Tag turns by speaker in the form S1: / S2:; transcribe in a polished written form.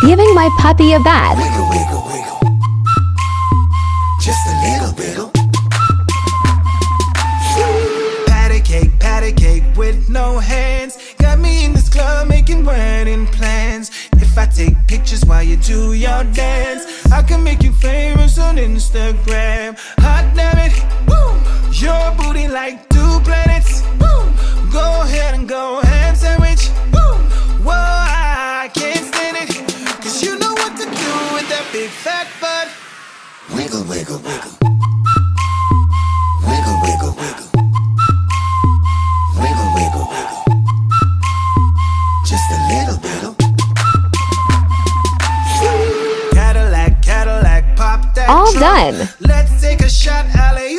S1: Giving my puppy a bath.
S2: Wiggle, wiggle, wiggle. Just a little wiggle. Patty cake with no hands. Got me in this club making wedding plans. If I take pictures while you do your dance, I can make you famous on Instagram. Hot damn it, woo. Your booty like 2 planets, woo. Go ahead and go ham sandwich, woo. Whoa, I can't stand it, cause you know what to do with that big fat butt. Wiggle, wiggle, wiggle. Wiggle, wiggle, wiggle. Wiggle, wiggle, wiggle. Just a little wiggle. Cadillac, Cadillac, pop that
S1: All
S2: trunk.
S1: done.
S2: Let's take a shot, alley.